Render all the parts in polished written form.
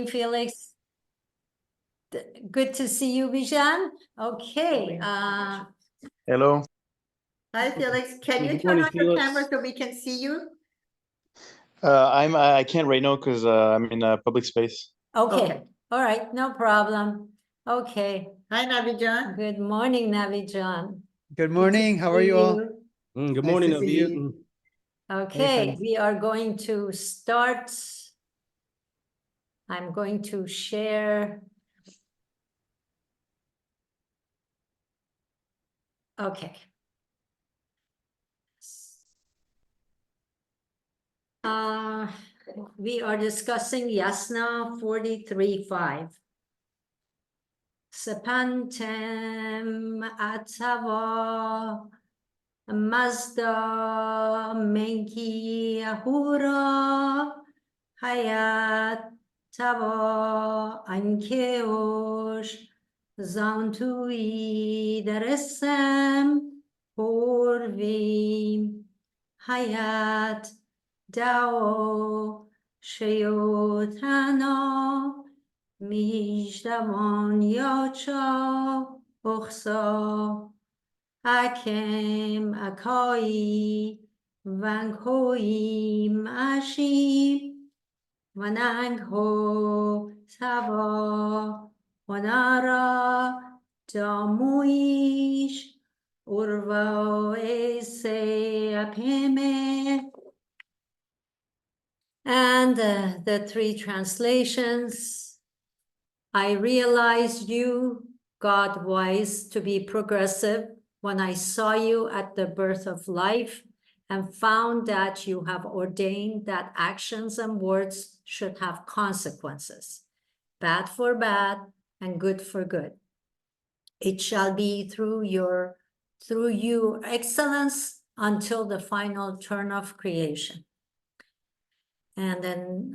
Felix. Good to see you, Bijan. Okay. Hello. Hi, Felix. Can you Good turn morning, on your Felix. camera so we can see you? I can't right now because I'm in a public space. Okay. All right. No problem. Okay. Hi, Navijan. Good morning, Navijan. Good morning. How are See you all? Good Nice morning, to see Navid. you. Okay, friends. we are going to start. I'm going to share. Okay. We are discussing Yasna 43.5. Sepantem atava Mazda menki ahura hayat tava ankeosh zantui daresem porvim hayat dao sheyotana mijdavan yacha ukhsa Hakem Akai Vankoim Ashim Vanangho Sava Vanara Damuish Urva Ese Apeme. And the three translations. I realized you, God wise, to be progressive when I saw you at the birth of life and found that you have ordained that actions and words should have consequences, bad for bad and good for good. It shall be through you excellence until the final turn of creation. And then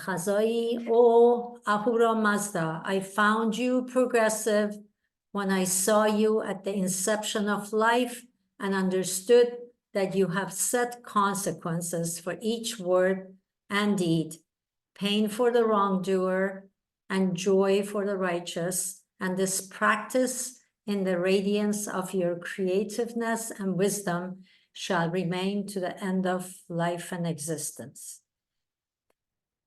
Chazai, O Ahura Mazda, I found you progressive when I saw you at the inception of life and understood that you have set consequences for each word and deed, pain for the wrongdoer and joy for the righteous, and this practice in the radiance of your creativeness and wisdom shall remain to the end of life and existence.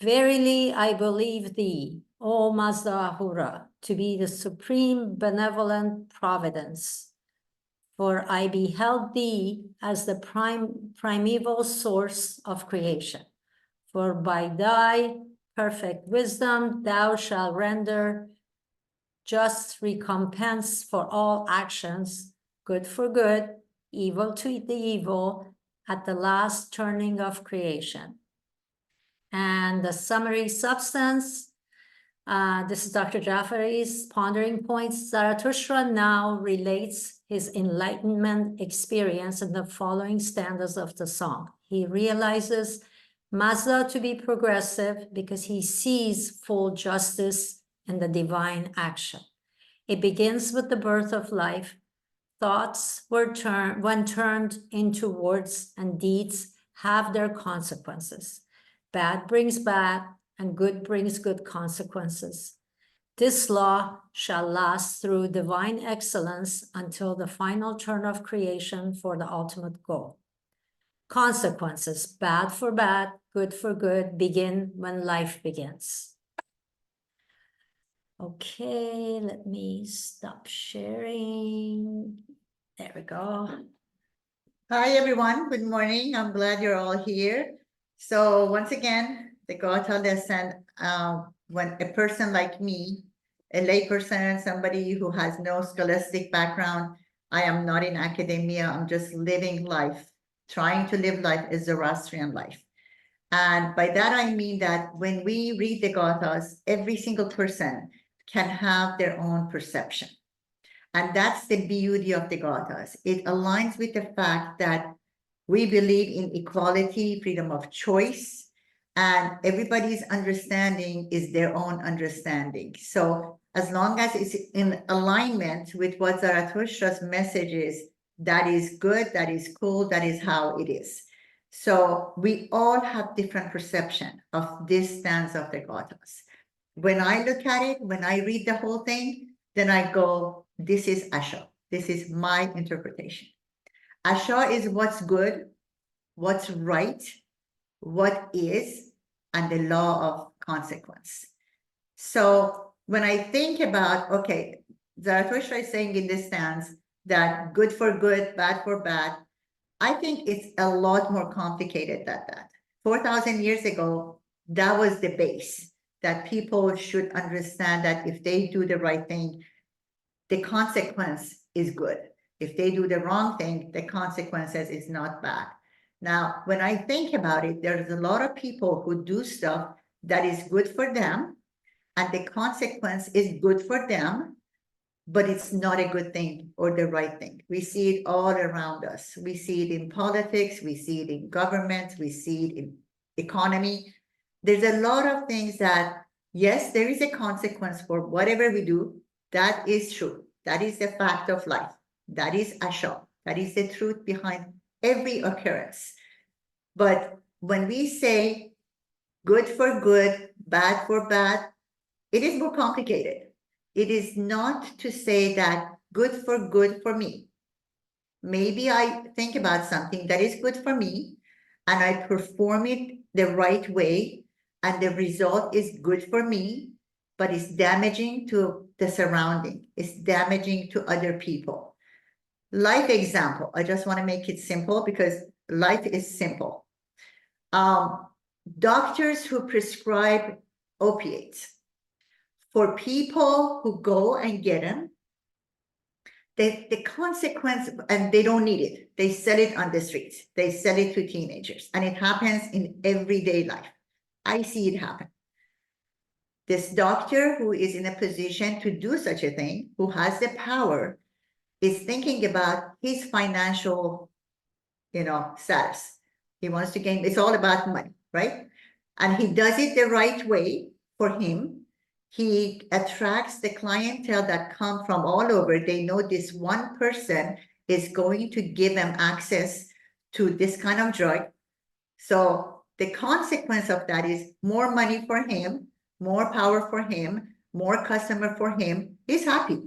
Verily, I believe thee, O Mazda Ahura, to be the supreme benevolent providence. For I beheld thee as the primeval source of creation. For by thy perfect wisdom, thou shalt render just recompense for all actions, good for good, evil to the evil, at the last turning of creation. And the summary substance, this is Dr. Jafari's pondering points. Zarathustra now relates his enlightenment experience in the following stanzas of the song. He realizes Mazda to be progressive because he sees full justice in the divine action. It begins with the birth of life. Thoughts when turned into words and deeds have their consequences. Bad brings bad, and good brings good consequences. This law shall last through divine excellence until the final turn of creation for the ultimate goal. Consequences, bad for bad, good for good, begin when life begins. Okay, let me stop sharing. There we go. Hi, everyone. Good morning. I'm glad you're all here. So once again, the Gatha lesson, when a person like me, a layperson, somebody who has no scholastic background, I am not in academia, I'm just living life, trying to live life a Zoroastrian life. And by that, I mean that when we read the Gathas, every single person can have their own perception. And that's the beauty of the Gathas. It aligns with the fact that we believe in equality, freedom of choice, and everybody's understanding is their own understanding. So as long as it's in alignment with what Zarathustra's message is, that is good, that is cool, that is how it is. So we all have different perception of this stance of the Gathas. when I look at it, when I read the whole thing, then I go, this is Asha. This is my interpretation. Asha is what's good, what's right, what is, and the law of consequence. So when I think about, okay, Zarathustra is saying in this stance that good for good, bad for bad, I think it's a lot more complicated than that. 4,000 years ago, that was the base, that people should understand that if they do the right thing, the consequence is good. If they do the wrong thing, the consequences is not bad. Now, when I think about it, there's a lot of people who do stuff that is good for them, and the consequence is good for them, but it's not a good thing or the right thing. We see it all around us. We see it in politics, we see it in government, we see it in economy. There's a lot of things that, yes, there is a consequence for whatever we do. That is true. That is the fact of life. That is Asha. That is the truth behind every occurrence. But when we say good for good, bad for bad, it is more complicated. It is not to say that good for me. Maybe I think about something that is good for me and I perform it the right way, and the result is good for me, but it's damaging to the surrounding. It's damaging to other people. Life example, I just want to make it simple because life is simple. Doctors who prescribe opiates, for people who go and get them, the consequence, and they don't need it. They sell it on the streets. They sell it to teenagers, and it happens in everyday life. I see it happen. This doctor who is in a position to do such a thing, who has the power, is thinking about his financial, status. He wants to gain, it's all about money, right? And he does it the right way for him. He attracts the clientele that come from all over. They know this one person is going to give them access to this kind of drug. So the consequence of that is more money for him, more power for him, more customer for him. He's happy.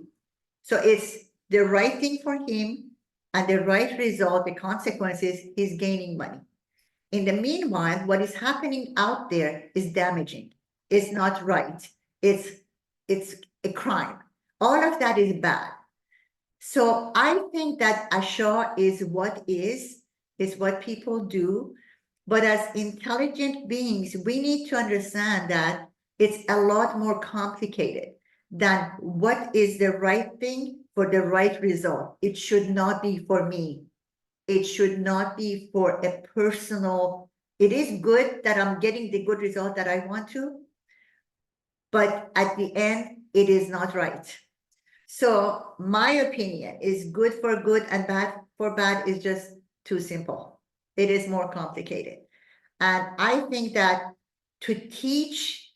So it's the right thing for him, and the right result, the consequence is he's gaining money. In the meanwhile, what is happening out there is damaging. It's not right. It's a crime. All of that is bad. So I think that Asha is what is what people do. But as intelligent beings, we need to understand that it's a lot more complicated than what is the right thing for the right result. It should not be for me. It should not be for a personal. It is good that I'm getting the good result that I want to, but at the end, it is not right. So my opinion is good for good and bad for bad is just too simple. It is more complicated. And I think that to teach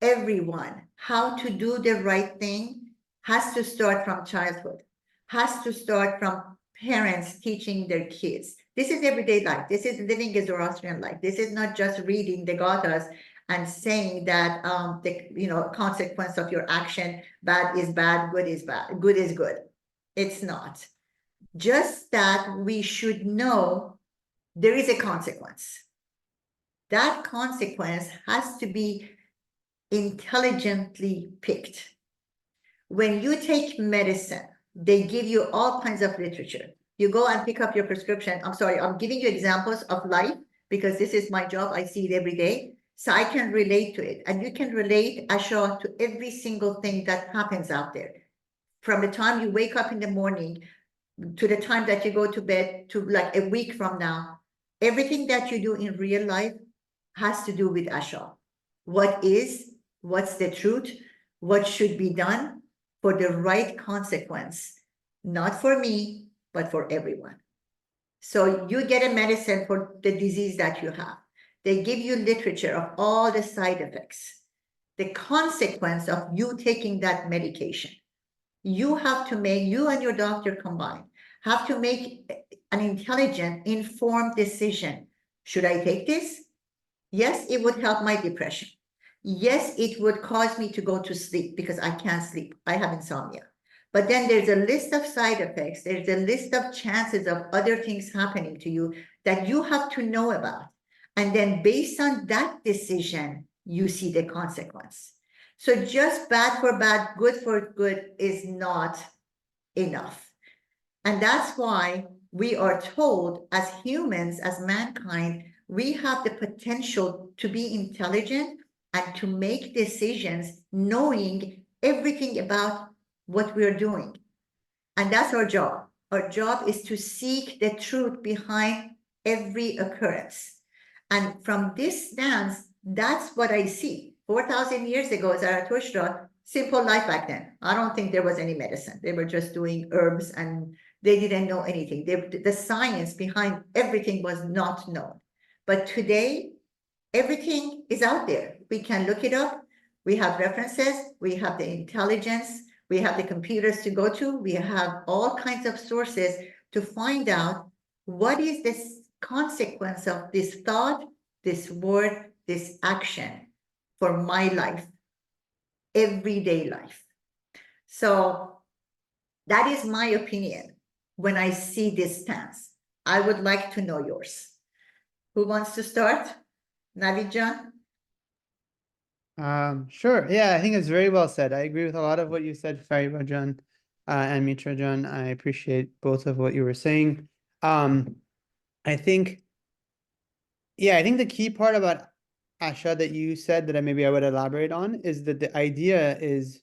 everyone how to do the right thing has to start from childhood, has to start from parents teaching their kids. This is everyday life. This is living a Zoroastrian life. This is not just reading the Gathas and saying that the consequence of your action, bad is bad, good is bad, good is good. It's not. Just that we should know there is a consequence. That consequence has to be intelligently picked. When you take medicine, they give you all kinds of literature. You go and pick up your prescription. I'm sorry, I'm giving you examples of life because this is my job. I see it every day. So I can relate to it. And you can relate, Asha, to every single thing that happens out there. From the time you wake up in the morning to the time that you go to bed to like a week from now, everything that you do in real life has to do with Asha. What is, what's the truth, what should be done for the right consequence, not for me, but for everyone. So you get a medicine for the disease that you have. They give you literature of all the side effects, the consequence of you taking that medication. You have to make, you and your doctor combined, have to make an intelligent, informed decision. Should I take this? Yes, it would help my depression. yes, it would cause me to go to sleep because I can't sleep. I have insomnia. But then there's a list of side effects. There's a list of chances of other things happening to you that you have to know about. And then based on that decision, you see the consequence. So just bad for bad, good for good is not enough. And that's why we are told as humans, as mankind, we have the potential to be intelligent and to make decisions knowing everything about what we're doing. And that's our job. Our job is to seek the truth behind every occurrence. And from this stance, that's what I see. 4,000 years ago, Zarathustra, simple life back then. I don't think there was any medicine. They were just doing herbs and they didn't know anything. The science behind everything was not known. But today, everything is out there. We can look it up. We have references. We have the intelligence. We have the computers to go to. We have all kinds of sources to find out what is this consequence of this thought, this word, this action for my life, everyday life. So that is my opinion when I see this stance. I would like to know yours. Who wants to start? Navid John? Sure. Yeah, I think it's very well said. I agree with a lot of what you said, Fariba John, and Mitra John. I appreciate both of what you were saying. I think the key part about Asha that you said that maybe I would elaborate on is that the idea is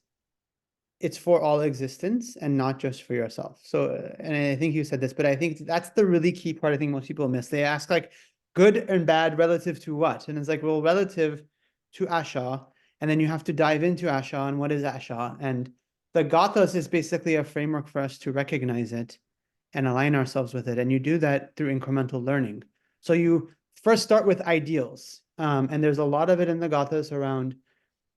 it's for all existence and not just for yourself. So, and I think you said this, but I think that's the really key part I think most people miss. They ask like good and bad relative to what? And it's like, well, relative to Asha, and then you have to dive into Asha and what is Asha? And the Gathas is basically a framework for us to recognize it and align ourselves with it. And you do that through incremental learning. So you first start with ideals. And there's a lot of it in the Gathas around,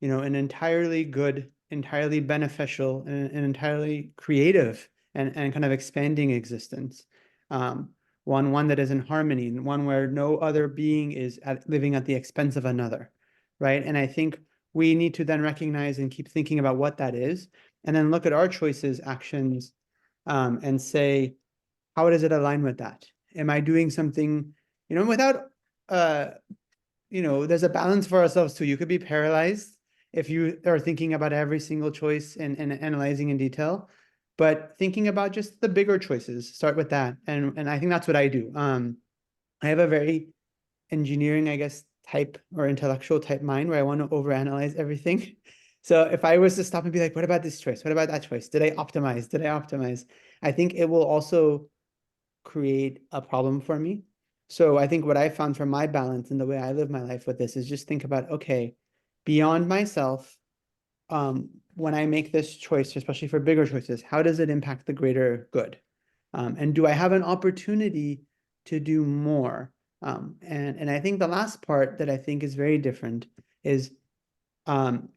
an entirely good, entirely beneficial, and an entirely creative and kind of expanding existence. One that is in harmony, and one where no other being is living at the expense of another, right? And I think we need to then recognize and keep thinking about what that is, and then look at our choices, actions, and say, how does it align with that? Am I doing something, without, there's a balance for ourselves too. You could be paralyzed if you are thinking about every single choice and analyzing in detail, but thinking about just the bigger choices, start with that. And I think that's what I do. I have a very engineering, I guess, type or intellectual type mind where I want to overanalyze everything. So if I was to stop and be like, what about this choice? What about that choice? Did I optimize? Did I optimize? I think it will also create a problem for me. So I think what I found for my balance and the way I live my life with this is just think about, okay, beyond myself, when I make this choice, especially for bigger choices, how does it impact the greater good? And do I have an opportunity to do more? And I think the last part that I think is very different is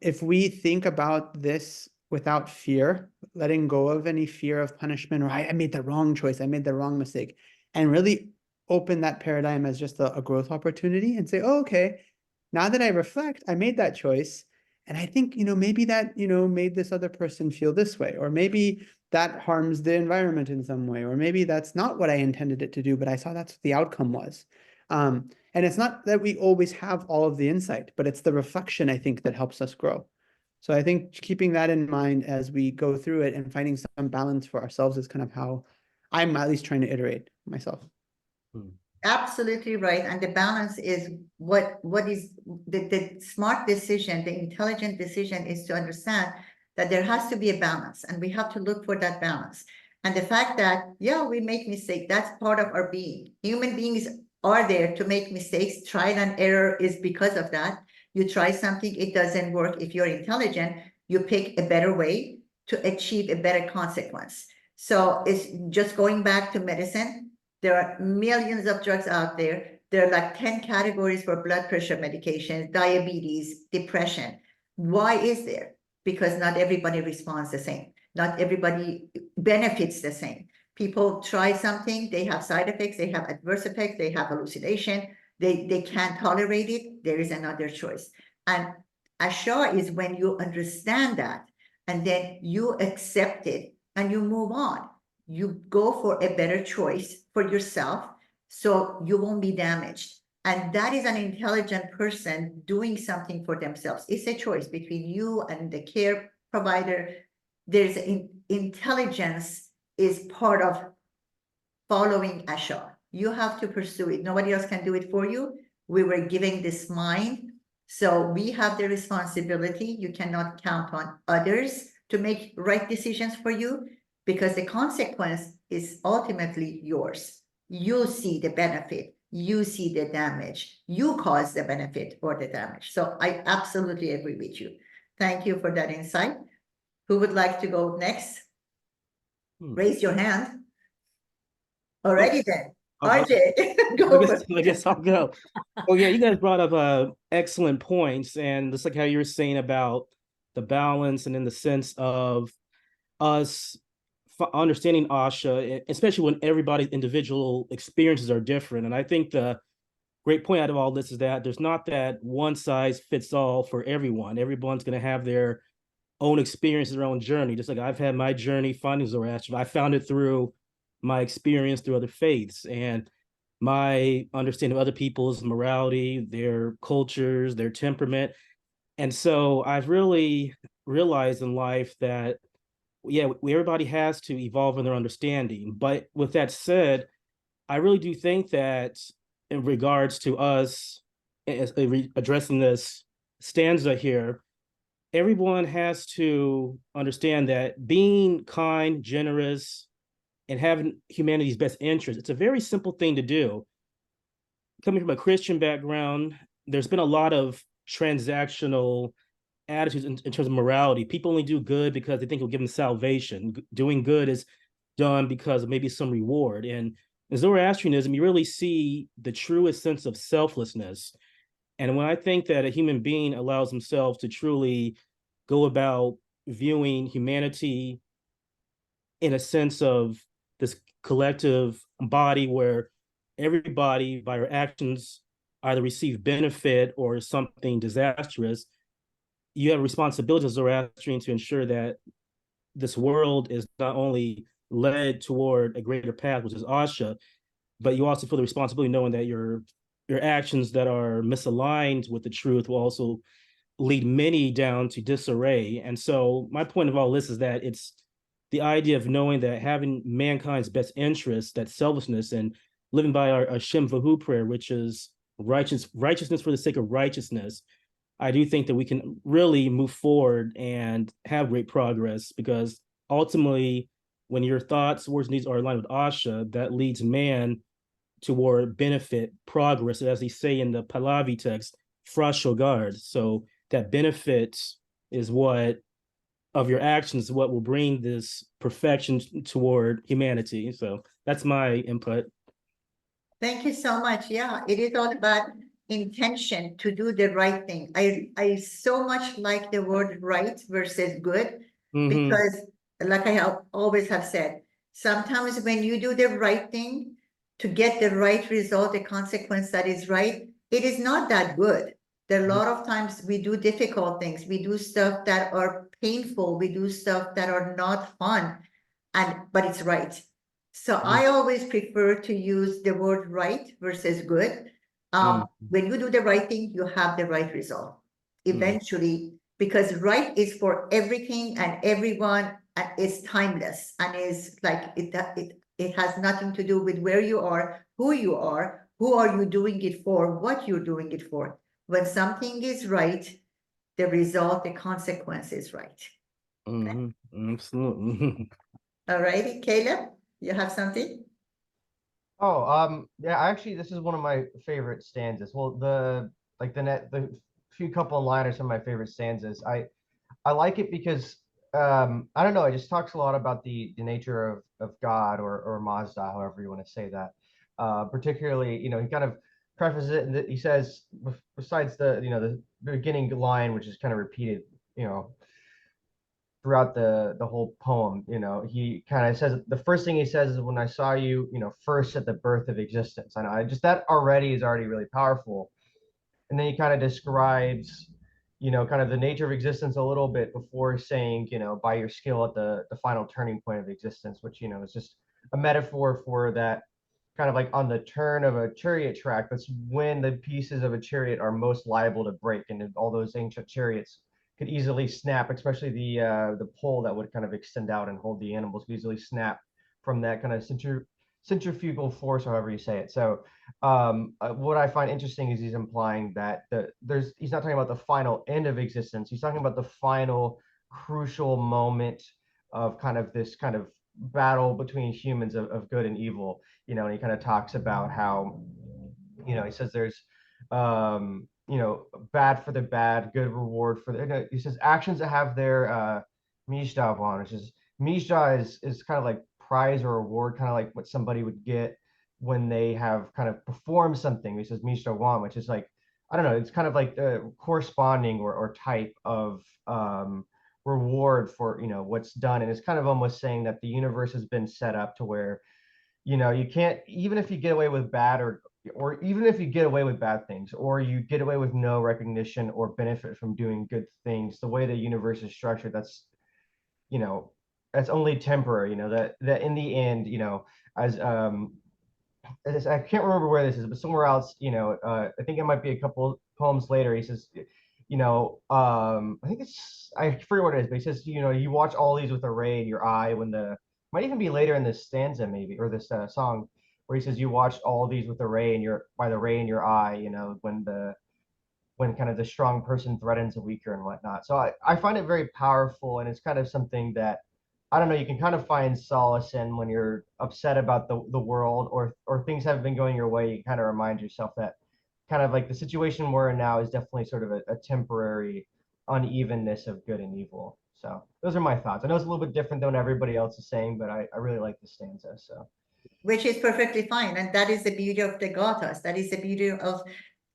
if we think about this without fear, letting go of any fear of punishment, or I made the wrong choice, I made the wrong mistake, and really open that paradigm as just a growth opportunity and say, oh, okay, now that I reflect, I made that choice. And I think, maybe that, made this other person feel this way, or maybe that harms the environment in some way, or maybe that's not what I intended it to do, but I saw that's what the outcome was. And it's not that we always have all of the insight, but it's the reflection, I think, that helps us grow. So I think keeping that in mind as we go through it and finding some balance for ourselves is kind of how I'm at least trying to iterate myself. Absolutely right. And the balance is what is the smart decision, the intelligent decision is to understand that there has to be a balance and we have to look for that balance. And the fact that, yeah, we make mistakes, that's part of our being. Human beings are there to make mistakes. Trial and error is because of that. You try something, it doesn't work. If you're intelligent, you pick a better way to achieve a better consequence. So it's just going back to medicine. There are millions of drugs out there. There are like 10 categories for blood pressure medication, diabetes, depression. Why is there? Because not everybody responds the same. Not everybody benefits the same. People try something, they have side effects, they have adverse effects, they have hallucination, they can't tolerate it. There is another choice. And Asha is when you understand that, and then you accept it and you move on. You go for a better choice for yourself, so you won't be damaged. And that is an intelligent person doing something for themselves. It's a choice between you and the care provider. There's intelligence is part of following Asha. You have to pursue it. Nobody else can do it for you. We were giving this mind, so we have the responsibility. You cannot count on others to make right decisions for you, because the consequence is ultimately yours. You see the benefit, you see the damage, you cause the benefit or the damage. So I absolutely agree with you. Thank you for that insight. Who would like to go next? Raise your hand. Already then. RJ, go for I guess I'll go. Oh yeah, you guys brought up excellent points, and just like how you were saying about the balance, and in the sense of us understanding Asha, especially when everybody's individual experiences are different. And I think the great point out of all this is that there's not that one size fits all for everyone. Everyone's going to have their own experience, their own journey. Just like I've had my journey finding Zoroastrianism, I found it through my experience through other faiths, and my understanding of other people's morality, their cultures, their temperament. And so I've really realized in life that, yeah, everybody has to evolve in their understanding. But with that said, I really do think that in regards to us addressing this stanza here, everyone has to understand that being kind, generous, and having humanity's best interest, it's a very simple thing to do. Coming from a Christian background, there's been a lot of transactional attitudes in terms of morality. People only do good because they think it'll give them salvation. Doing good is done because of maybe some reward. And in Zoroastrianism, you really see the truest sense of selflessness. And when I think that a human being allows himself to truly go about viewing humanity in a sense of this collective body where everybody by our actions either receive benefit or something disastrous, you have a responsibility as Zoroastrian to ensure that this world is not only led toward a greater path, which is Asha, but you also feel the responsibility knowing that your actions that are misaligned with the truth will also lead many down to disarray. And so my point of all this is that it's the idea of knowing that having mankind's best interests, that selflessness, and living by our Shem Vahu prayer, which is righteousness for the sake of righteousness. I do think that we can really move forward and have great progress, because ultimately, when your thoughts, words, and deeds are aligned with Asha, that leads man toward benefit, progress, as they say in the Pahlavi text, Frashogard. So that benefit is what of your actions, what will bring this perfection toward humanity. So that's my input. Thank you so much. Yeah, it is all about intention to do the right thing. I so much like the word right versus good, because like I always have said, sometimes when you do the right thing to get the right result, the consequence that is right, it is not that good. There are a lot of times we do difficult things. We do stuff that are painful. We do stuff that are not fun, but it's right. So I always prefer to use the word right versus good. When you do the right thing, you have the right result eventually, because right is for everything and everyone, and it's timeless, and is like it has nothing to do with where you are, who are you doing it for, what you're doing it for. When something is right, the result, the consequence is right. Absolutely. All righty, Caleb, you have something? Oh, yeah, actually, this is one of my favorite stanzas. Well, the few couple of line are some of my favorite stanzas. I like it because I don't know, it just talks a lot about the nature of God, or Mazda, however you want to say that. Particularly, he kind of prefaces it, and he says, besides the beginning line, which is kind of repeated, throughout the whole poem, he kind of says, the first thing he says is, when I saw you, first at the birth of existence. I know, just that already is already really powerful. And then he kind of describes, you know, kind of the nature of existence a little bit before saying, you know, by your skill at the final turning point of existence, which, you know, is just a metaphor for that kind of like on the turn of a chariot track. That's when the pieces of a chariot are most liable to break, and all those ancient chariots could easily snap, especially the pole that would kind of extend out and hold the animals could easily snap from that kind of centrifugal force, however you say it. So what I find interesting is he's implying that he's not talking about the final end of existence. He's talking about the final crucial moment of kind of this kind of battle between humans of good and evil, you know, and he kind of talks about how, you know, he says there's you know, bad for the bad, good reward for the, he says actions that have their mijda, which is mijda is kind of like prize or reward, kind of like what somebody would get when they have kind of performed something. He says mijda, which is like, I don't know, it's kind of like the corresponding or type of reward for, you know, what's done. And it's kind of almost saying that the universe has been set up to where, you know, you can't, even if you get away with bad or even if you get away with bad things, or you get away with no recognition or benefit from doing good things, the way the universe is structured, that's, you know, that's only temporary, you know, that in the end, you know, as I can't remember where this is, but somewhere else, you know, I think it might be a couple poems later. He says, you know, I think I forget what it is, but he says, you know, you watch all these with a ray in your eye when might even be later in this stanza, maybe, or this song, where he says, you watched all these with the ray in your eye, you know, when kind of the strong person threatens a weaker and whatnot. So I find it very powerful, and it's kind of something that, I don't know, you can kind of find solace in when you're upset about the world, or things haven't been going your way. You kind of remind yourself that kind of like the situation we're in now is definitely sort of a temporary unevenness of good and evil. So those are my thoughts. I know it's a little bit different than what everybody else is saying, but I really like the stanza. So, Which is perfectly fine. And that is the beauty of the Gathas. That is the beauty of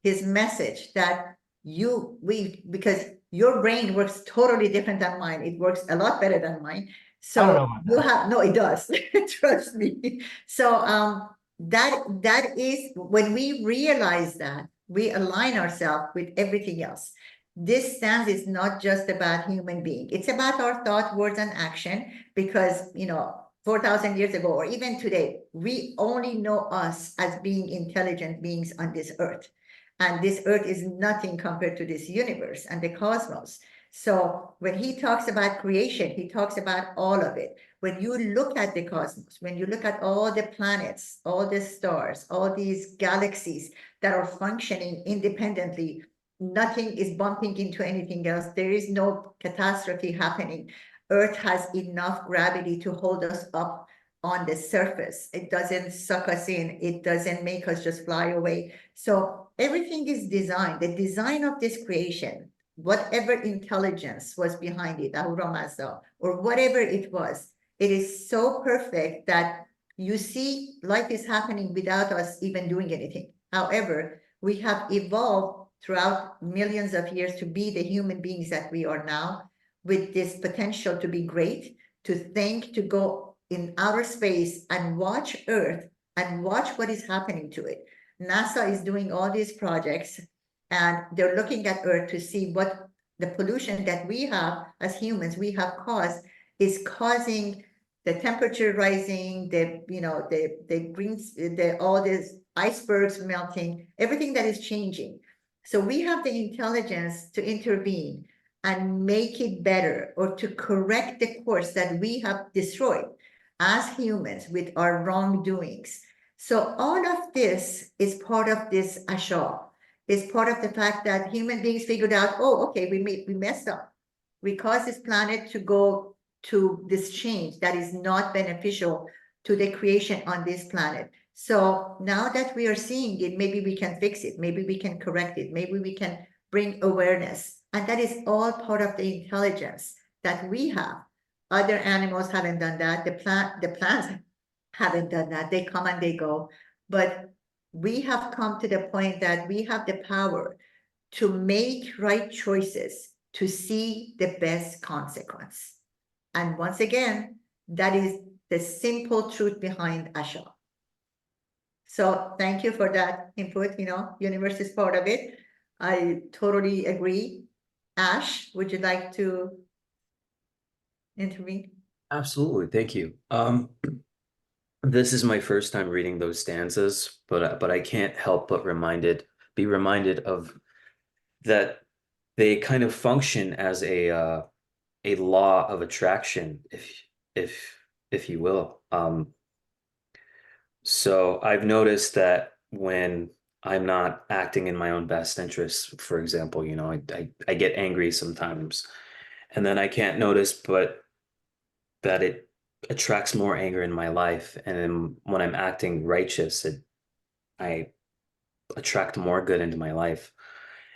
his message, that because your brain works totally different than mine. It works a lot better than mine. I don't know So about that. no, it does. Trust me. So that is when we realize that we align ourselves with everything else. This stance is not just about human being. It's about our thought, words, and action, because, you know, 4,000 years ago, or even today, we only know us as being intelligent beings on this earth. And this earth is nothing compared to this universe and the cosmos. So when he talks about creation, he talks about all of it. When you look at the cosmos, when you look at all the planets, all the stars, all these galaxies that are functioning independently, nothing is bumping into anything else. There is no catastrophe happening. Earth has enough gravity to hold us up on the surface. It doesn't suck us in. It doesn't make us just fly away. So everything is designed. The design of this creation, whatever intelligence was behind it, Ahura Mazda, or whatever it is so perfect that you see life is happening without us even doing anything. However, we have evolved throughout millions of years to be the human beings that we are now, with this potential to be great, to think, to go in outer space and watch Earth and watch what is happening to it. NASA is doing all these projects, and they're looking at Earth to see what the pollution that we have as humans, we have caused, is causing the temperature rising, all these icebergs melting, everything that is changing. So we have the intelligence to intervene and make it better, or to correct the course that we have destroyed as humans with our wrongdoings. So all of this is part of this ashar, is part of the fact that human beings figured out, oh, okay, we messed up. We caused this planet to go to this change that is not beneficial to the creation on this planet. So now that we are seeing it, maybe we can fix it. Maybe we can correct it. Maybe we can bring awareness. And that is all part of the intelligence that we have. Other animals haven't done that. The plants haven't done that. They come and they go. But we have come to the point that we have the power to make right choices, to see the best consequence. And once again, that is the simple truth behind Asha. So thank you for that input. You know, universe is part of it. I totally agree. Ash, would you like to intervene? Absolutely, thank you. This is my first time reading those stanzas, but I can't help but be reminded of that they kind of function as a law of attraction, if if you will. So I've noticed that when I'm not acting in my own best interests, for example, you know, I get angry sometimes, and then I can't notice but that it attracts more anger in my life. And then when I'm acting righteous, I attract more good into my life.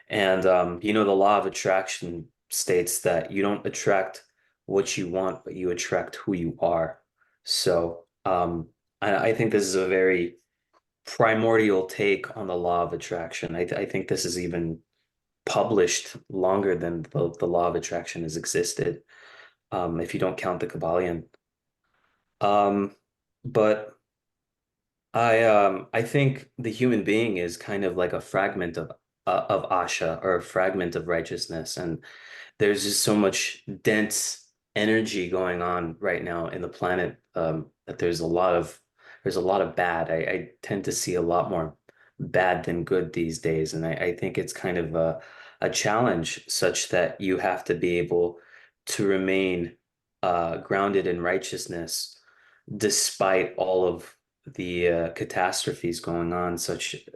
And you know, the law of attraction states that you don't attract what you want, but you attract who you are. So I think this is a very primordial take on the law of attraction. I think this is even published longer than the law of attraction has existed, if you don't count the Kabbalion. But I think the human being is kind of like a fragment of Asha, or a fragment of righteousness, and there's just so much dense energy going on right now in the planet, that there's a lot of bad. I tend to see a lot more bad than good these days, and I think it's kind of a challenge, such that you have to be able to remain grounded in righteousness despite all of the catastrophes going on, such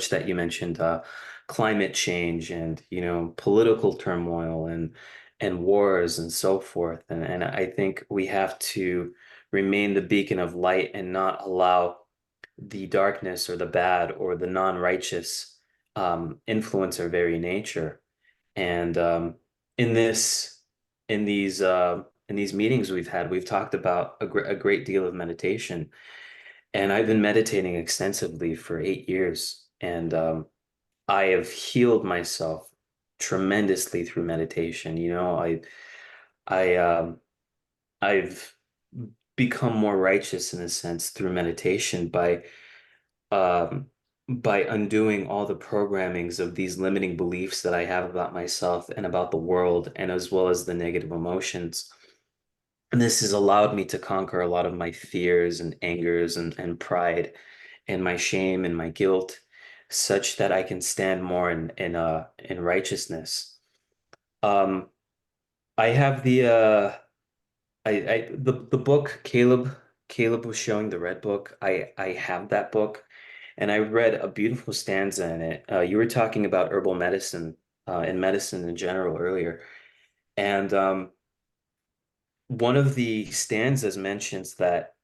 that you mentioned, climate change, and you know, political turmoil, and wars and so forth. And I think we have to remain the beacon of light and not allow the darkness or the bad or the non-righteous influence our very nature. And in this in these meetings we've talked about a great deal of meditation. And I've been meditating extensively for 8 years, and I have healed myself tremendously through meditation. You know, I I've become more righteous in a sense through meditation um by undoing all the programmings of these limiting beliefs that I have about myself and about the world, and as well as the negative emotions. And this has allowed me to conquer a lot of my fears and angers and pride and my shame and my guilt, such that I can stand more in righteousness. Um, I have the book Caleb was showing, the red book. I have that book, and I read a beautiful stanza in it. You were talking about herbal medicine, and medicine in general earlier, and one of the stanzas mentions that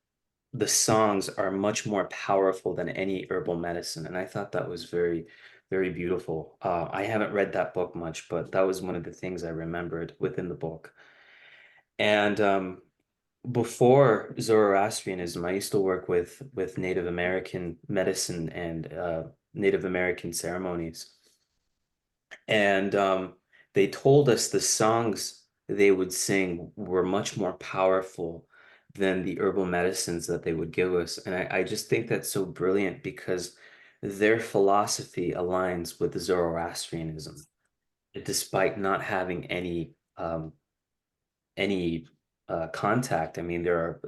the songs are much more powerful than any herbal medicine. And I thought that was very, very beautiful. I haven't read that book much, but that was one of the things I remembered within the book. And before Zoroastrianism, I used to work with Native American medicine and Native American ceremonies. And they told us the songs they would sing were much more powerful than the herbal medicines that they would give us. And I just think that's so brilliant, because their philosophy aligns with Zoroastrianism, despite not having any contact. I mean, there are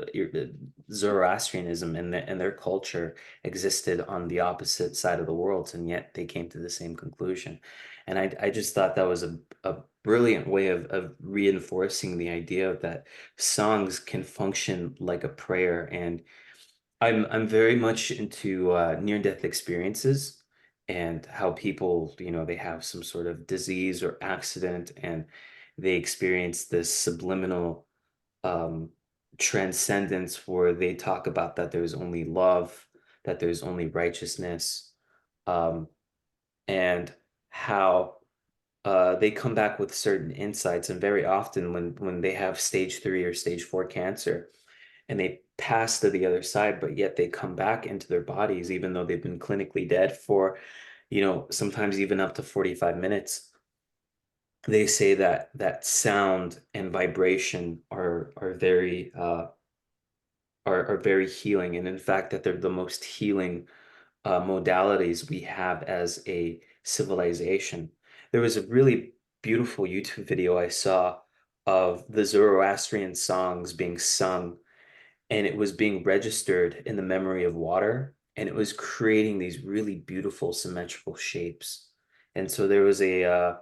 Zoroastrianism and their culture existed on the opposite side of the world, and yet they came to the same conclusion. And I just thought that was a brilliant way of reinforcing the idea that songs can function like a prayer. And I'm very much into near-death experiences, and how people, you know, they have some sort of disease or accident, and they experience this subliminal um, transcendence, where they talk about that there's only love, that there's only righteousness, um, and how they come back with certain insights. And very often when they have stage 3 or stage 4 cancer, and they pass to the other side, but yet they come back into their bodies, even though they've been clinically dead for, you know, sometimes even up to 45 minutes. They say that sound and vibration are very are very healing, and in fact that they're the most healing modalities we have as a civilization. There was a really beautiful YouTube video I saw of the Zoroastrian songs being sung, and it was being registered in the memory of water, and it was creating these really beautiful symmetrical shapes. And so there was a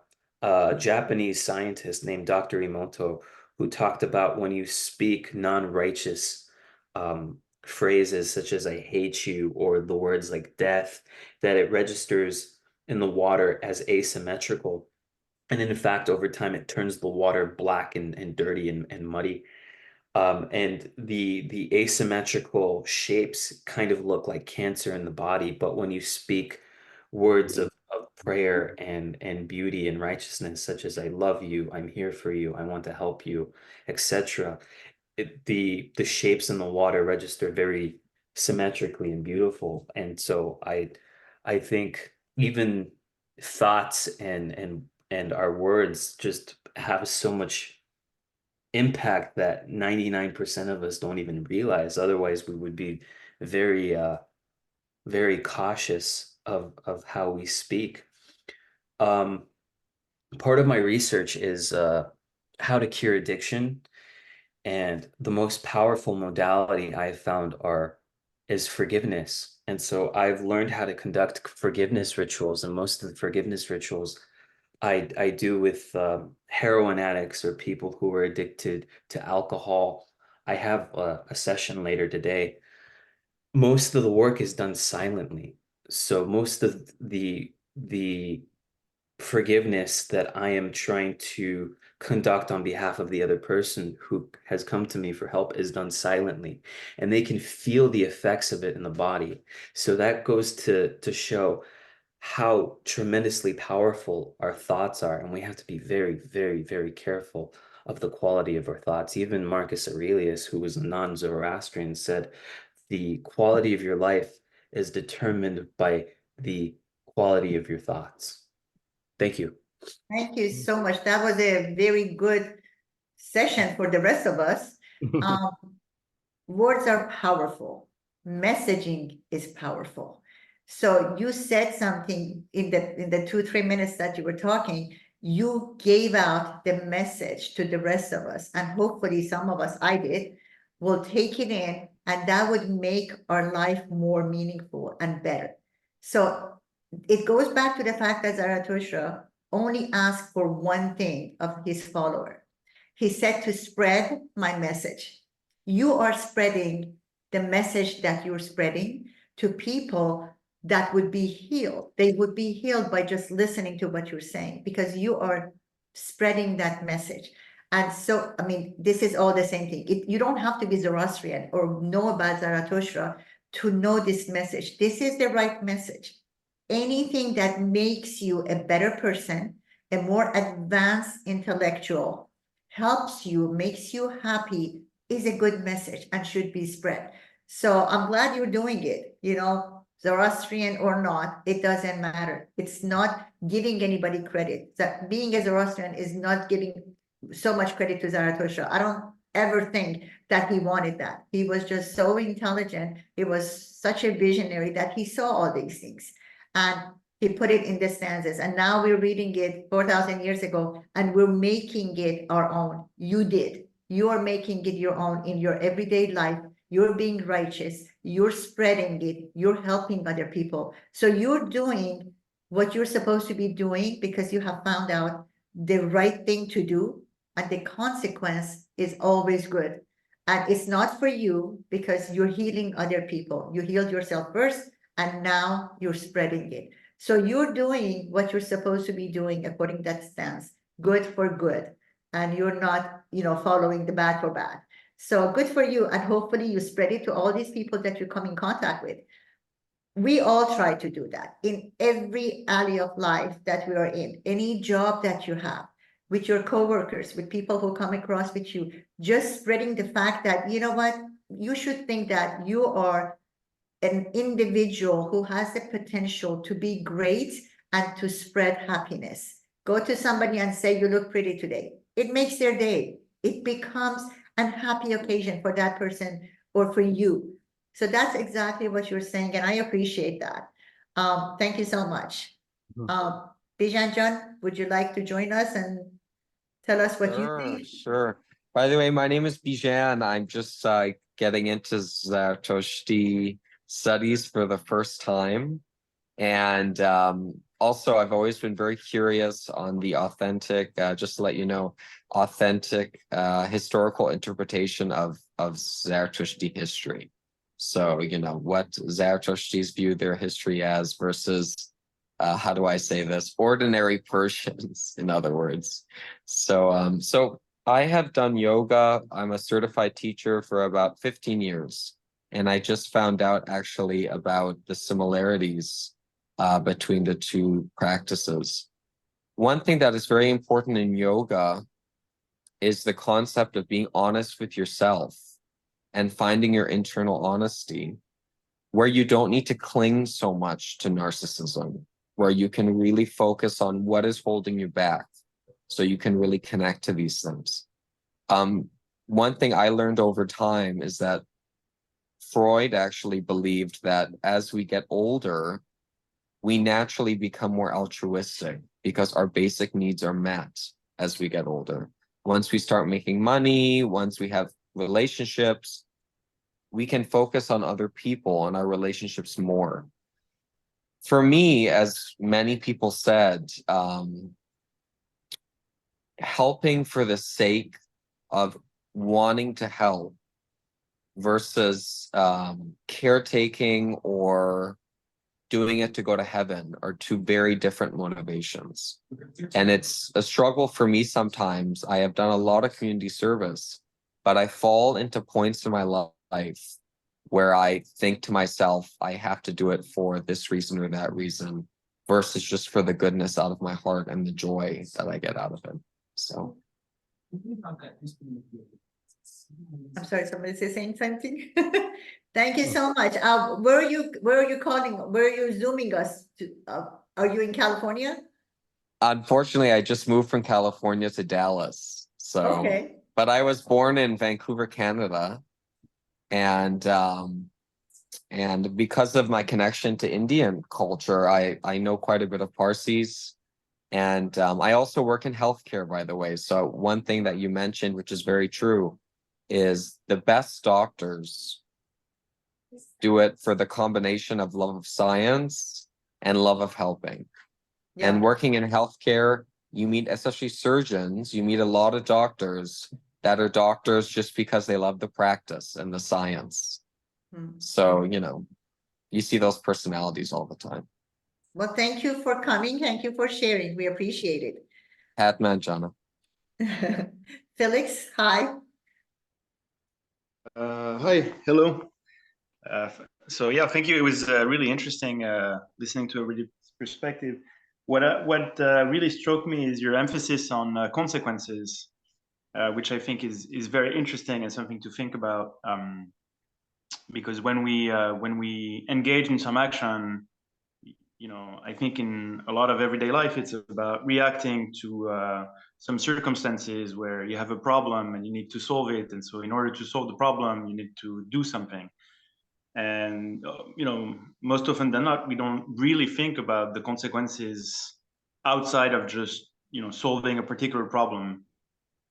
Japanese scientist named Dr. Emoto who talked about when you speak non-righteous phrases such as "I hate you" or the words like death, that it registers in the water as asymmetrical. And in fact, over time, it turns the water black and dirty and muddy. And the asymmetrical shapes kind of look like cancer in the body, but when you speak words of prayer and beauty and righteousness, such as "I love you," "I'm here for you," "I want to help you," etc., the shapes in the water register very symmetrically and beautiful. And so I think even thoughts and our words just have so much impact that 99% of us don't even realize. Otherwise, we would be very very cautious of how we speak. Part of my research is how to cure addiction, and the most powerful modality I've found is forgiveness. And so I've learned how to conduct forgiveness rituals, and most of the forgiveness rituals I do with heroin addicts or people who are addicted to alcohol. I have a session later today. Most of the work is done silently. So most of the forgiveness that I am trying to conduct on behalf of the other person who has come to me for help is done silently, and they can feel the effects of it in the body. So that goes to show how tremendously powerful our thoughts are, and we have to be very, very, very careful of the quality of our thoughts. Even Marcus Aurelius, who was a non-Zoroastrian, said the quality of your life is determined by the quality of your thoughts. Thank you. Thank you so much. That was a very good session for the rest of us. Words are powerful. Messaging is powerful. So you said something in the 2-3 minutes that you were talking, you gave out the message to the rest of us, and hopefully some of us, I did, will take it in, and that would make our life more meaningful and better. So it goes back to the fact that Zarathustra only asked for one thing of his follower. He said to spread my message. You are spreading the message that you're spreading to people that would be healed. They would be healed by just listening to what you're saying, because you are spreading that message. And so, I mean, this is all the same thing. You don't have to be Zoroastrian or know about Zarathustra to know this message. This is the right message. Anything that makes you a better person, a more advanced intellectual, helps you, makes you happy, is a good message and should be spread. So I'm glad you're doing it, you know, Zoroastrian or not, it doesn't matter. It's not giving anybody credit. That being a Zoroastrian is not giving so much credit to Zarathustra. I don't ever think that he wanted that. He was just so intelligent. He was such a visionary that he saw all these things. And he put it in the stanzas. And now we're reading it 4,000 years ago, and we're making it our own. You did. You are making it your own in your everyday life. You're being righteous. You're spreading it. You're helping other people. So you're doing what you're supposed to be doing because you have found out the right thing to do. And the consequence is always good. And it's not for you because you're healing other people. You healed yourself first, and now you're spreading it. So you're doing what you're supposed to be doing according to that stance, good for good. And you're not, you know, following the bad for bad. So good for you. And hopefully you spread it to all these people that you come in contact with. We all try to do that in every alley of life that we are in, any job that you have, with your coworkers, with people who come across with you, just spreading the fact that, you know what, you should think that you are an individual who has the potential to be great and to spread happiness. Go to somebody and say, you look pretty today. It makes their day. It becomes a happy occasion for that person or for you. So that's exactly what you're saying, and I appreciate that. Thank you so much. Bijan John, would you like to join us and tell us what you think? Sure. By the way, my name is Bijan. I'm just getting into Zarathustra studies for the first time. And also, I've always been very curious on the authentic, just to let you know, authentic historical interpretation of Zarathustra history. So, you know, what Zarathustras view their history as versus, how do I say this, ordinary Persians, in other words. So, so I have done yoga. I'm a certified teacher for about 15 years. And I just found out actually about the similarities between the two practices. One thing that is very important in yoga is the concept of being honest with yourself and finding your internal honesty, where you don't need to cling so much to narcissism, where you can really focus on what is holding you back so you can really connect to these things. One thing I learned over time is that Freud actually believed that as we get older, we naturally become more altruistic because our basic needs are met as we get older. Once we start making money, once we have relationships, we can focus on other people and our relationships more. For me, as many people said, helping for the sake of wanting to help versus caretaking or doing it to go to heaven are two very different motivations. And it's a struggle for me sometimes. I have done a lot of community service, but I fall into points in my life where I think to myself, I have to do it for this reason or that reason, versus just for the goodness out of my heart and the joy that I get out of it. So. I'm sorry, somebody say saying something. Thank you so much. Where are you calling? Where are you zooming us to? Are you in California? Unfortunately, I just moved from California to Dallas. So, Okay. but I was born in Vancouver, Canada. And because of my connection to Indian culture, I know quite a bit of Parsis. And I also work in healthcare, by the way. So one thing that you mentioned, which is very true, is the best doctors do it for the combination of love of science and love of helping. Yeah. And working in healthcare, you meet, especially surgeons, you meet a lot of doctors that are doctors just because they love the practice and the science. So, you know, you see those personalities all the time. Well, thank you for coming. Thank you for sharing. We appreciate it. Hatman Jana. Felix, hi. Hi, hello. So yeah, thank you. It was really interesting listening to everybody's perspective. What really struck me is your emphasis on consequences, which I think is very interesting and something to think about. Because when we engage in some action, you know, I think in a lot of everyday life, it's about reacting to some circumstances where you have a problem and you need to solve it. And so in order to solve the problem, you need to do something. And, you know, most often than not, we don't really think about the consequences outside of just, you know, solving a particular problem.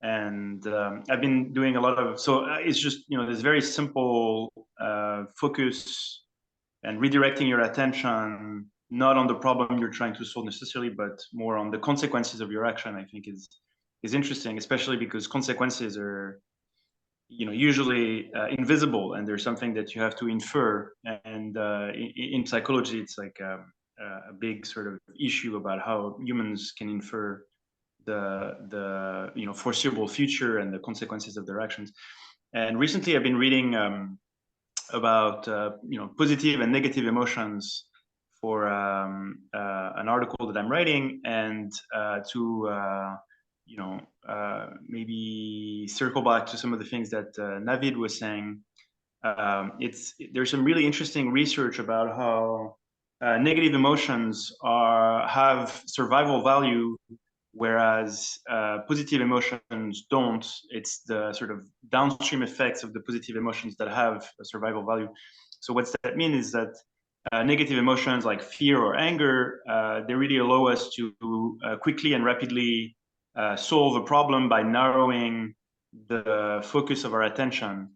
And I've been doing a lot of, so it's just, you know, this very simple focus and redirecting your attention, not on the problem you're trying to solve necessarily, but more on the consequences of your action, I think is interesting, especially because consequences are, you know, usually invisible, and there's something that you have to infer. And in psychology, it's like a big sort of issue about how humans can infer the you know, foreseeable future and the consequences of their actions. And recently, I've been reading about you know, positive and negative emotions for an article that I'm writing, and to you know, maybe circle back to some of the things that Navid was saying. There's some really interesting research about how negative emotions have survival value, whereas positive emotions don't. It's the sort of downstream effects of the positive emotions that have a survival value. So what that means is that negative emotions like fear or anger, they really allow us to quickly and rapidly solve a problem by narrowing the focus of our attention.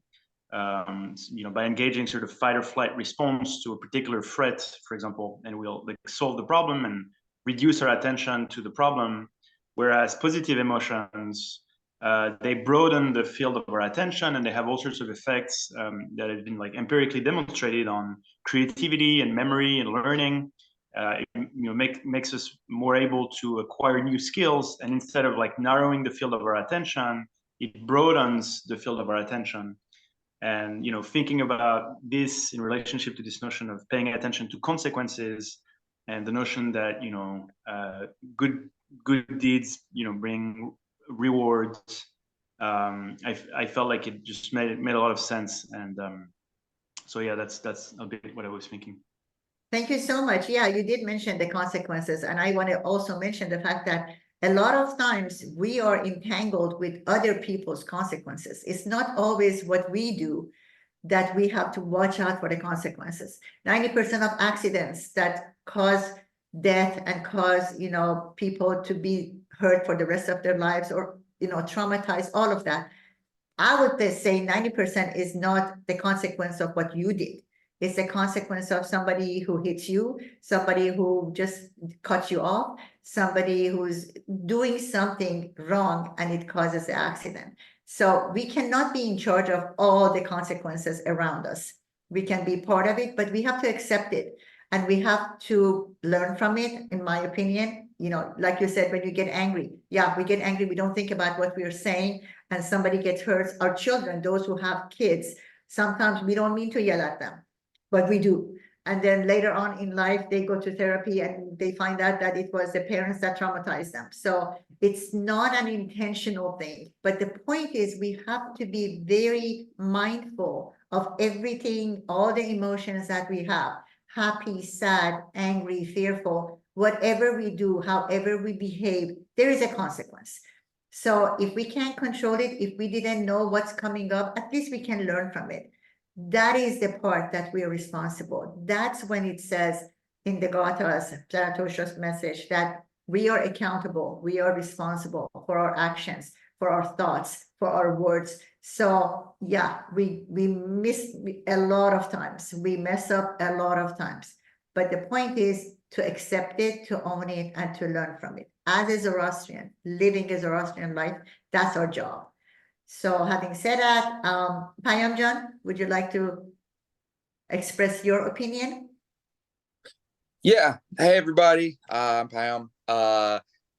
By engaging sort of fight or flight response to a particular threat, for example, and we'll like solve the problem and reduce our attention to the problem. Whereas positive emotions, they broaden the field of our attention, and they have all sorts of effects that have been like empirically demonstrated on creativity and memory and learning. Makes us more able to acquire new skills, and instead of like narrowing the field of our attention, it broadens the field of our attention. And thinking about this in relationship to this notion of paying attention to consequences, and the notion that good deeds bring rewards, I felt like it just made a lot of sense. And so yeah, that's a bit what I was thinking. Thank you so much. Yeah, you did mention the consequences, and I want to also mention the fact that a lot of times we are entangled with other people's consequences. It's not always what we do that we have to watch out for the consequences. 90% of accidents that cause death and cause, people to be hurt for the rest of their lives, or, traumatized, all of that. I would say 90% is not the consequence of what you did. It's the consequence of somebody who hits you, somebody who just cuts you off, somebody who's doing something wrong and it causes the accident. So we cannot be in charge of all the consequences around us. We can be part of it, but we have to accept it. And we have to learn from it, in my opinion. Like you said, when you get angry, we get angry, we don't think about what we are saying, and somebody gets hurt. Our children, those who have kids, sometimes we don't mean to yell at them, but we do. And then later on in life, they go to therapy and they find out that it was the parents that traumatized them. So it's not an intentional thing. But the point is, we have to be very mindful of everything, all the emotions that we have: happy, sad, angry, fearful. Whatever we do, however we behave, there is a consequence. So if we can't control it, if we didn't know what's coming up, at least we can learn from it. That is the part that we are responsible. That's when it says in the Gatha's, Zarathustra's message, that we are accountable, we are responsible for our actions, for our thoughts, for our words. So yeah, we miss a lot of times, we mess up a lot of times. But the point is to accept it, to own it, and to learn from it. As a Zoroastrian, living a Zoroastrian life, that's our job. So having said that, Payamjan, would you like to express your opinion? Yeah. Hey, everybody. I'm Payam.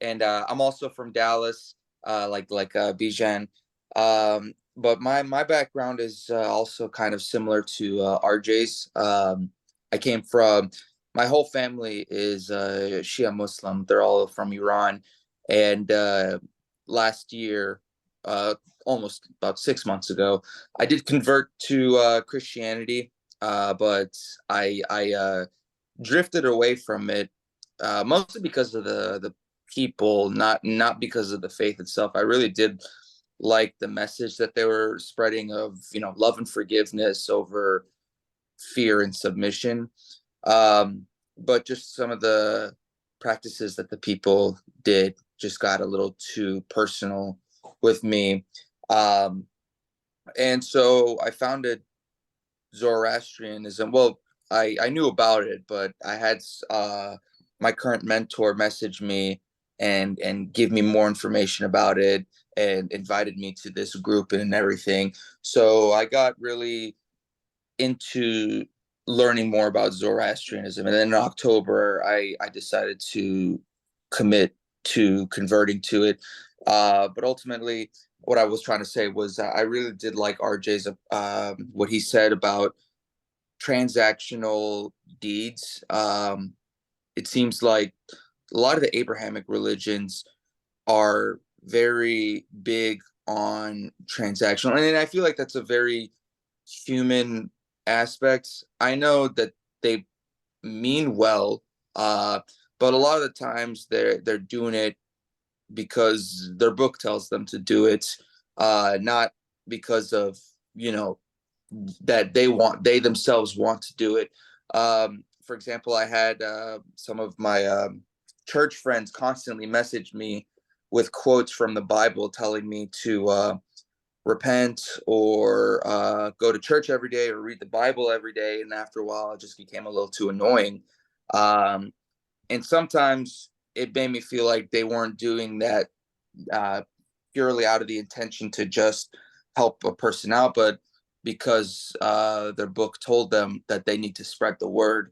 And I'm also from Dallas, like Bijan. But my background is also kind of similar to RJ's. I came from, my whole family is Shia Muslim. They're all from Iran. And last year, almost about 6 months ago, I did convert to Christianity, but I drifted away from it, mostly because of the people, not because of the faith itself. I really did like the message that they were spreading of, love and forgiveness over fear and submission. But just some of the practices that the people did just got a little too personal with me. And so I founded Zoroastrianism. Well, I knew about it, but I had my current mentor message me and give me more information about it and invited me to this group and everything. So I got really into learning more about Zoroastrianism. And then in October, I decided to commit to converting to it. But ultimately, what I was trying to say was I really did like RJ's, what he said about transactional deeds. It seems like a lot of the Abrahamic religions are very big on transactional. And I feel like that's a very human aspect. I know that they mean well, but a lot of the times they're doing it because their book tells them to do it, not because of, that they themselves want to do it. for example, I had some of my church friends constantly message me with quotes from the Bible telling me to repent or go to church every day or read the Bible every day. And after a while, it just became a little too annoying. And sometimes it made me feel like they weren't doing that purely out of the intention to just help a person out, but because their book told them that they need to spread the word.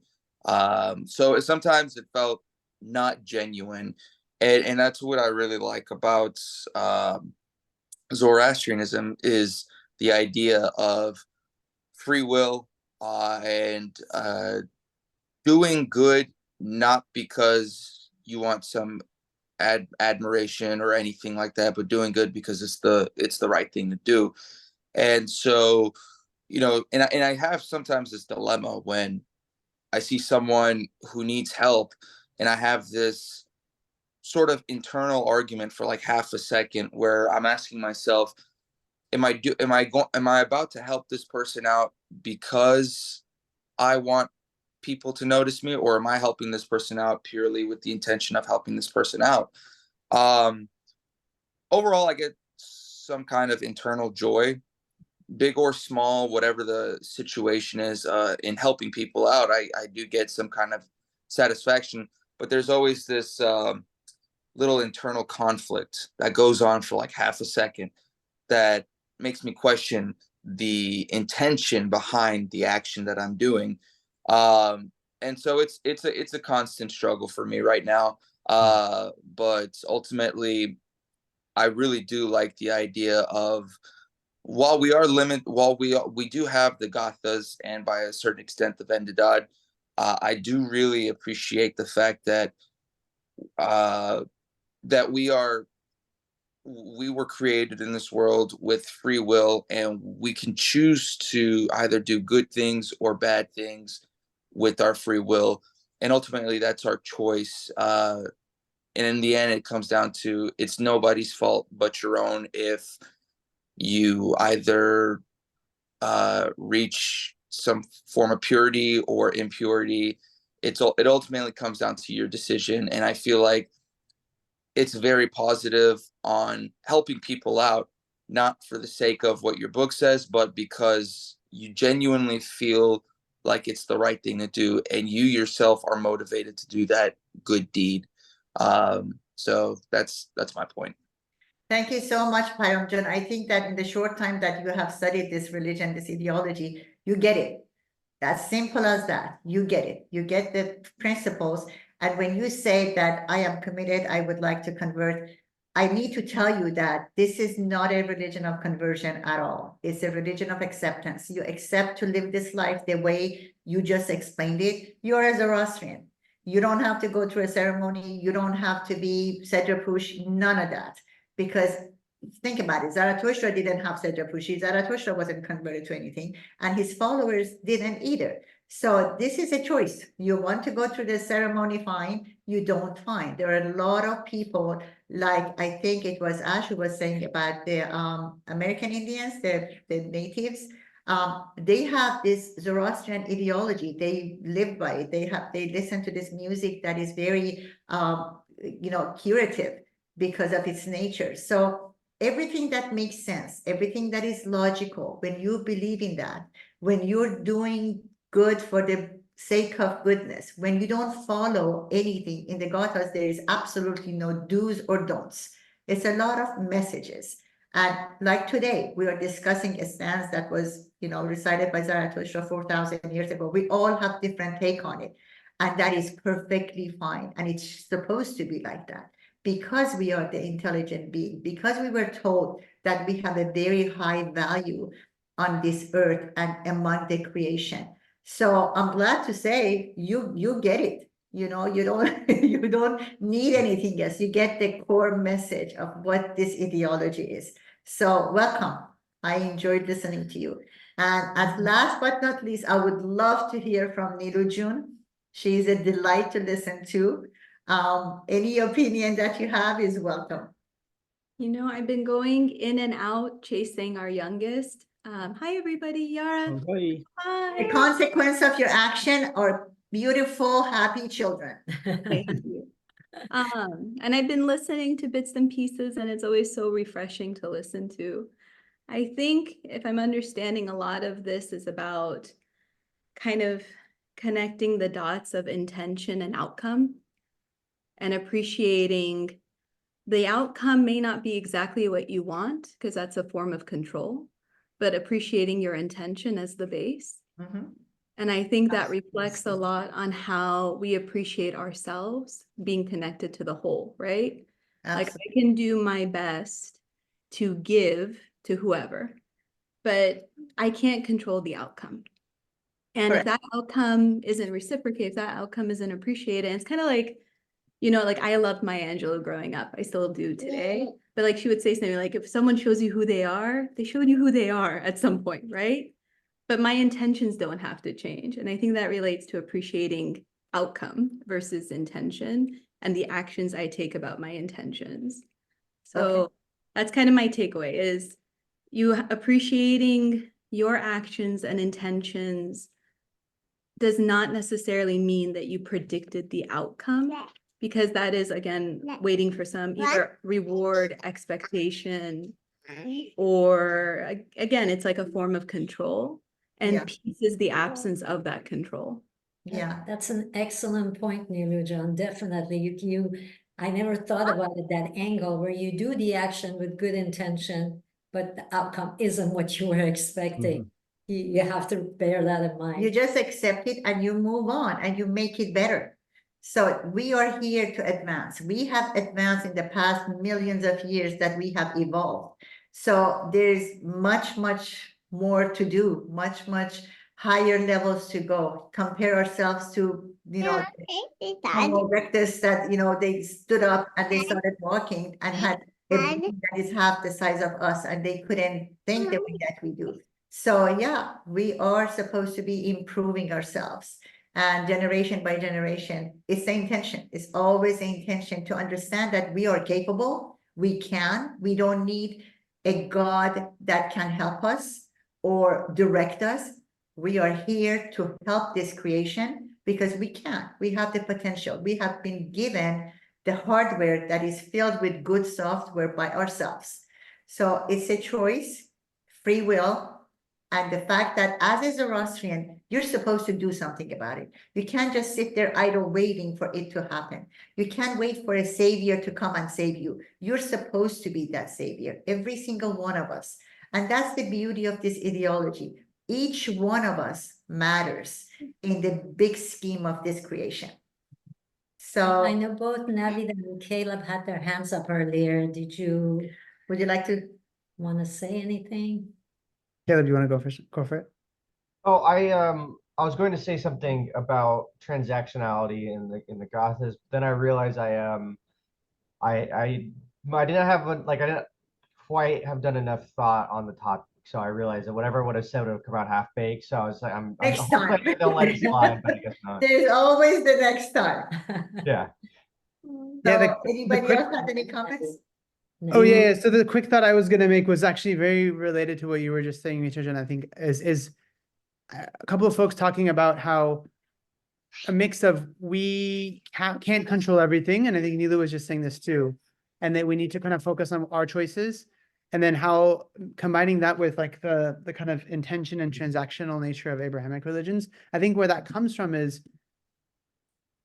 So sometimes it felt not genuine. And that's what I really like about Zoroastrianism, is the idea of free will and doing good, not because you want some admiration or anything like that, but doing good because it's the right thing to do. And so, you know, and I have sometimes this dilemma when I see someone who needs help, and I have this sort of internal argument for like half a second where I'm asking myself, am I about to help this person out because I want people to notice me, or am I helping this person out purely with the intention of helping this person out? Overall, I get some kind of internal joy, big or small, whatever the situation is, in helping people out. I do get some kind of satisfaction, but there's always this little internal conflict that goes on for like half a second that makes me question the intention behind the action that I'm doing. And so it's a constant struggle for me right now. But ultimately, I really do like the idea of, while we do have the Gathas and by a certain extent the Vendidad, I do really appreciate the fact that that we were created in this world with free will, and we can choose to either do good things or bad things with our free will, and ultimately that's our choice. And in the end, it comes down to, it's nobody's fault but your own if you either reach some form of purity or impurity. It ultimately comes down to your decision, and I feel like it's very positive on helping people out, not for the sake of what your book says, but because you genuinely feel like it's the right thing to do, and you yourself are motivated to do that good deed. So that's my point. Thank you so much, Payamjan. I think that in the short time that you have studied this religion, this ideology, you get it. That's simple as that. You get it. You get the principles. And when you say that I am committed, I would like to convert, I need to tell you that this is not a religion of conversion at all. It's a religion of acceptance. You accept to live this life the way you just explained it. You're a Zoroastrian. You don't have to go through a ceremony. You don't have to be Sedra Push, none of that. Because think about it, Zarathustra didn't have Sedra Pushi. Zarathustra wasn't converted to anything, and his followers didn't either. So this is a choice. You want to go through the ceremony, fine. You don't, fine. There are a lot of people, like I think it was Ash who was saying about the American Indians, the natives. They have this Zoroastrian ideology. They live by it. They listen to this music that is very curative because of its nature. So everything that makes sense, everything that is logical, when you believe in that, when you're doing good for the sake of goodness, when you don't follow anything in the Gathas, there is absolutely no do's or don'ts. It's a lot of messages. And like today, we are discussing a stance that was, recited by Zarathustra 4,000 years ago. We all have different take on it. And that is perfectly fine. And it's supposed to be like that, because we are the intelligent being, because we were told that we have a very high value on this earth and among the creation. So I'm glad to say you get it. You don't you don't need anything else. You get the core message of what this ideology is. So welcome. I enjoyed listening to you. And as last but not least, I would love to hear from Nilu June. She's a delight to listen to. Any opinion that you have is welcome. I've been going in and out chasing our youngest. Hi, everybody. Yara. Hi. Hi. The consequence of your action, or beautiful, happy children. Thank you. And I've been listening to bits and pieces, and it's always so refreshing to listen to. I think if I'm understanding, a lot of this is about kind of connecting the dots of intention and outcome, and appreciating the outcome may not be exactly what you want, because that's a form of control, but appreciating your intention as the base. Mhm. And I think that reflects a lot on how we appreciate ourselves being connected to the whole, right? Like Absolutely. I can do my best to give to whoever, but I can't control the outcome. And if Correct. that outcome isn't reciprocated, if that outcome isn't appreciated, it's kind of like, you know, like I loved Maya Angelou growing up. I still do today. But like she would say something like, if someone shows you who they showed you who they are at some point, right? But my intentions don't have to change. And I think that relates to appreciating outcome versus intention and the actions I take about my intentions. So Okay. that's kind of my takeaway is you appreciating your actions and intentions does not necessarily mean that you predicted the outcome, because that is, again, waiting for some either reward, expectation, or again, it's like a form of control, and Yeah. peace is the absence of that control. Yeah. That's an excellent point, John. Definitely. I never thought about it that angle where you do the action with good intention, but the outcome isn't what you were expecting. You have to bear that in mind. You just accept it and you move on and you make it better. So we are here to advance. We have advanced in the past millions of years that we have evolved. So there's much, much more to do, much, much higher levels to go. Compare ourselves to, Homo erectus that, they stood up and they started walking and had a brain that is half the size of us and they couldn't think the way that we do. So yeah, we are supposed to be improving ourselves, and generation by generation, it's the intention. It's always the intention to understand that we are capable, we don't need a God that can help us or direct us. We are here to help this creation because we can. We have the potential. We have been given the hardware that is filled with good software by ourselves. So it's a choice, free will, and the fact that as a Zoroastrian, you're supposed to do something about it. You can't just sit there idle waiting for it to happen. You can't wait for a savior to come and save you. You're supposed to be that savior, every single one of us. And that's the beauty of this ideology. Each one of us matters in the big scheme of this creation. So I know both Navid and Caleb had their hands up earlier. Would you like to want to say anything? Caleb, do you want to go first? Go for it. Oh, I was going to say something about transactionality in the Gathas. Then I realized I didn't have I didn't quite have done enough thought on the topic. So I realized that whatever I would have said would have come out half baked. So I was like, I'm next hoping time. they'll let it slide, but I guess not. There's always the next time. Yeah. Yeah, So anybody else have any comments? Oh yeah. So the quick thought I was going to make was actually very related to what you were just saying, Mitojan. I think is a couple of folks talking about how a mix of we can't control everything, and I think Neela was just saying this too, and that we need to kind of focus on our choices, and then how combining that with like the kind of intention and transactional nature of Abrahamic religions. I think where that comes from is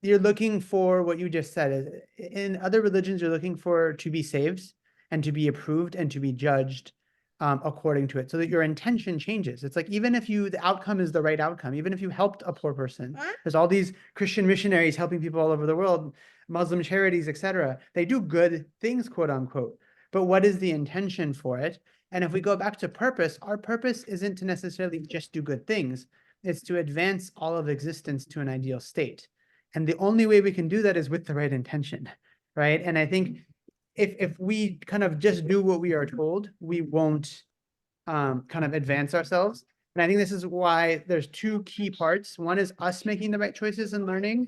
you're looking for what you just said. In other religions, you're looking for to be saved and to be approved and to be judged according to it, so that your intention changes. It's like, even if the outcome is the right outcome, even if you helped a poor person, there's all these Christian missionaries helping people all over the world, Muslim charities, etc. They do good things, quote unquote. But what is the intention for it? And if we go back to purpose, our purpose isn't to necessarily just do good things. It's to advance all of existence to an ideal state. And the only way we can do that is with the right intention, right? And I think if we kind of just do what we are told, we won't kind of advance ourselves. And I think this is why there's two key parts. One is us making the right choices and learning,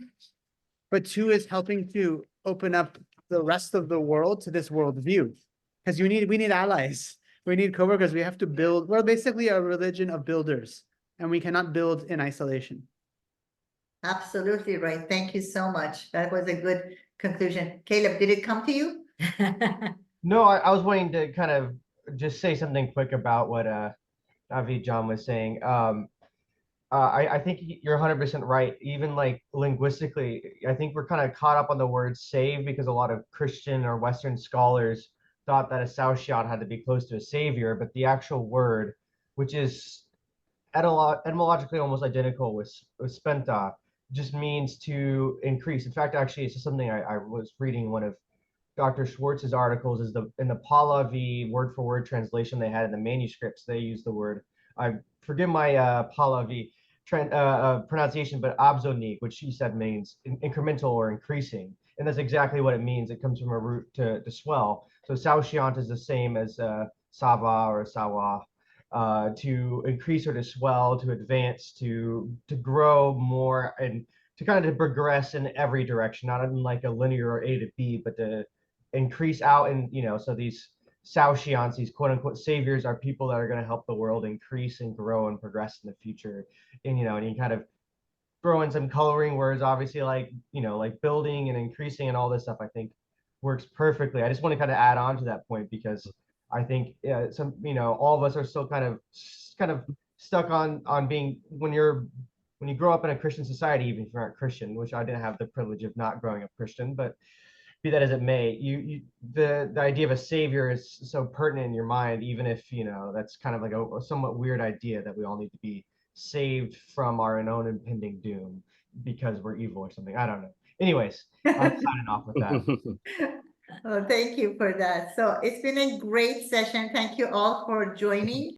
but two is helping to open up the rest of the world to this worldview. Because we need allies. We need coworkers. We have to build. We're basically a religion of builders, and we cannot build in isolation. Absolutely right. Thank you so much. That was a good conclusion. Caleb, did it come to you? No, I was waiting to kind of just say something quick about what Avi John was saying. I think you're 100% right. Even like linguistically, I think we're kind of caught up on the word save because a lot of Christian or Western scholars thought that a Saoshyant had to be close to a savior, but the actual word, which is etymologically almost identical with spenta, just means to increase. In fact, actually, it's just something I was reading one of Dr. Schwartz's articles is in the Pahlavi word for word translation they had in the manuscripts. They use the word, I forgive my Pahlavi pronunciation, but abzonik, which she said means incremental or increasing. And that's exactly what it means. It comes from a root to swell. So Saoshyant is the same as Sava or Sawa, to increase or to swell, to advance, to grow more and to kind of progress in every direction, not in like a linear or A to B, but to increase out. And so these Saoshyants, these quote unquote saviors, are people that are going to help the world increase and grow and progress in the future. And and you kind of throw in some coloring words, obviously, like like building and increasing and all this stuff, I think works perfectly. I just want to kind of add on to that point because I think some all of us are still kind of stuck on being when you grow up in a Christian society, even if you aren't Christian, which I didn't have the privilege of not growing up Christian, but be that as it may, the idea of a savior is so pertinent in your mind, even if that's kind of like a somewhat weird idea that we all need to be saved from our own impending doom because we're evil or something. I don't know. Anyways, I'm signing off with that. Oh, thank you for that. So it's been a great session. Thank you all for joining.